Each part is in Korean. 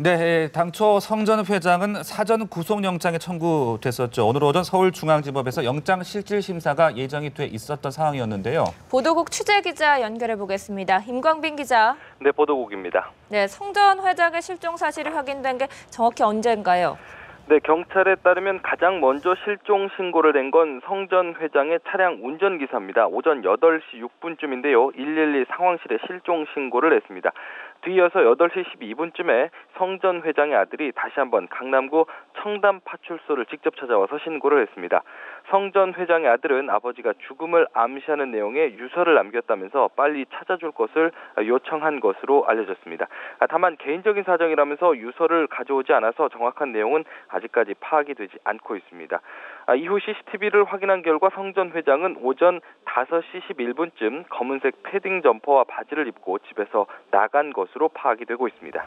네, 당초 성 전 회장은 사전 구속영장이 청구됐었죠. 오늘 오전 서울중앙지법에서 영장실질심사가 예정이 돼 있었던 상황이었는데요. 보도국 취재기자 연결해 보겠습니다. 임광빈 기자. 네, 보도국입니다. 네, 성 전 회장의 실종 사실이 확인된 게 정확히 언제인가요? 네, 경찰에 따르면 가장 먼저 실종 신고를 낸 건 성 전 회장의 차량 운전기사입니다. 오전 8시 6분쯤인데요. 112 상황실에 실종 신고를 했습니다. 뒤이어서 8시 12분쯤에 성 전 회장의 아들이 다시 한번 강남구 청담파출소를 직접 찾아와서 신고를 했습니다. 성 전 회장의 아들은 아버지가 죽음을 암시하는 내용의 유서를 남겼다면서 빨리 찾아줄 것을 요청한 것으로 알려졌습니다. 다만 개인적인 사정이라면서 유서를 가져오지 않아서 정확한 내용은 아직까지 파악이 되지 않고 있습니다. 이후 CCTV를 확인한 결과 성 전 회장은 오전 5시 11분쯤 검은색 패딩 점퍼와 바지를 입고 집에서 나간 것으로 파악이 되고 있습니다.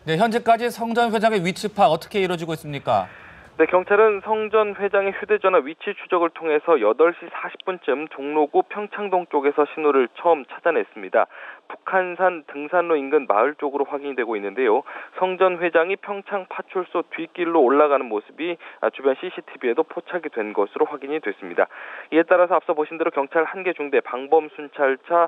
네, 현재까지 성 전 회장의 위치 파악 어떻게 이루어지고 있습니까? 네, 경찰은 성 전 회장의 휴대전화 위치 추적을 통해서 8시 40분쯤 종로구 평창동 쪽에서 신호를 처음 찾아냈습니다. 북한산 등산로 인근 마을 쪽으로 확인이 되고 있는데요. 성 전 회장이 평창 파출소 뒷길로 올라가는 모습이 주변 CCTV에도 포착이 된 것으로 확인이 됐습니다. 이에 따라서 앞서 보신 대로 경찰 1개 중대, 방범 순찰차,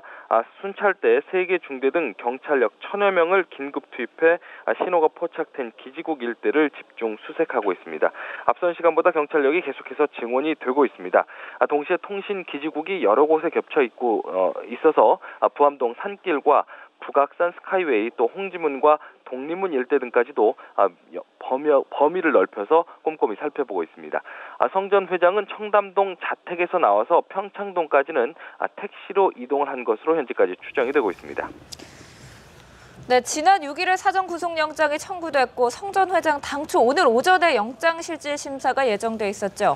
순찰대 3개 중대 등 경찰력 1000여 명을 긴급 투입해 신호가 포착된 기지국 일대를 집중 수색하고 있습니다. 앞선 시간보다 경찰력이 계속해서 증원이 되고 있습니다. 동시에 통신 기지국이 여러 곳에 겹쳐 있어서 부암동 산길과 북악산 스카이웨이 또 홍지문과 독립문 일대 등까지도 범위를 넓혀서 꼼꼼히 살펴보고 있습니다. 성 전 회장은 청담동 자택에서 나와서 평창동까지는 택시로 이동을 한 것으로 현재까지 추정이 되고 있습니다. 네, 지난 6일에 사전 구속영장이 청구됐고 성 전 회장 당초 오늘 오전에 영장실질심사가 예정돼 있었죠.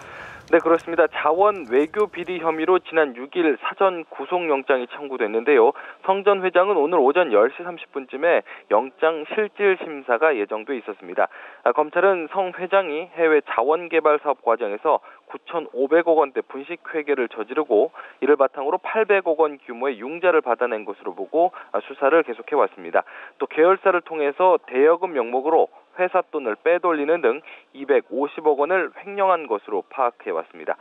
네, 그렇습니다. 자원 외교 비리 혐의로 지난 6일 사전 구속영장이 청구됐는데요. 성 전 회장은 오늘 오전 10시 30분쯤에 영장실질심사가 예정돼 있었습니다. 검찰은 성 회장이 해외 자원개발 사업 과정에서 9,500억 원대 분식회계를 저지르고 이를 바탕으로 800억 원 규모의 융자를 받아낸 것으로 보고 수사를 계속해왔습니다. 또 계열사를 통해서 대여금 명목으로 회사 돈을 빼돌리는 등 250억 원을 횡령한 것으로 파악해왔습니다.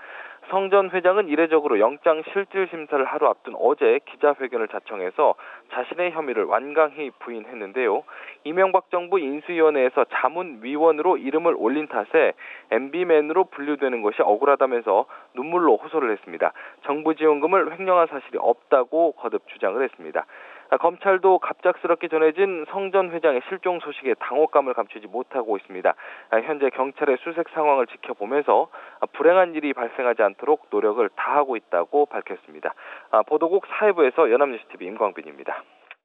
성 전 회장은 이례적으로 영장실질심사를 하루 앞둔 어제 기자회견을 자청해서 자신의 혐의를 완강히 부인했는데요. 이명박 정부 인수위원회에서 자문위원으로 이름을 올린 탓에 MB맨으로 분류되는 것이 억울하다면서 눈물로 호소를 했습니다. 정부 지원금을 횡령한 사실이 없다고 거듭 주장을 했습니다. 검찰도 갑작스럽게 전해진 성 전 회장의 실종 소식에 당혹감을 감추지 못하고 있습니다. 현재 경찰의 수색 상황을 지켜보면서 불행한 일이 발생하지 않도록 노력을 다하고 있다고 밝혔습니다. 보도국 사회부에서 연합뉴스TV 임광빈입니다.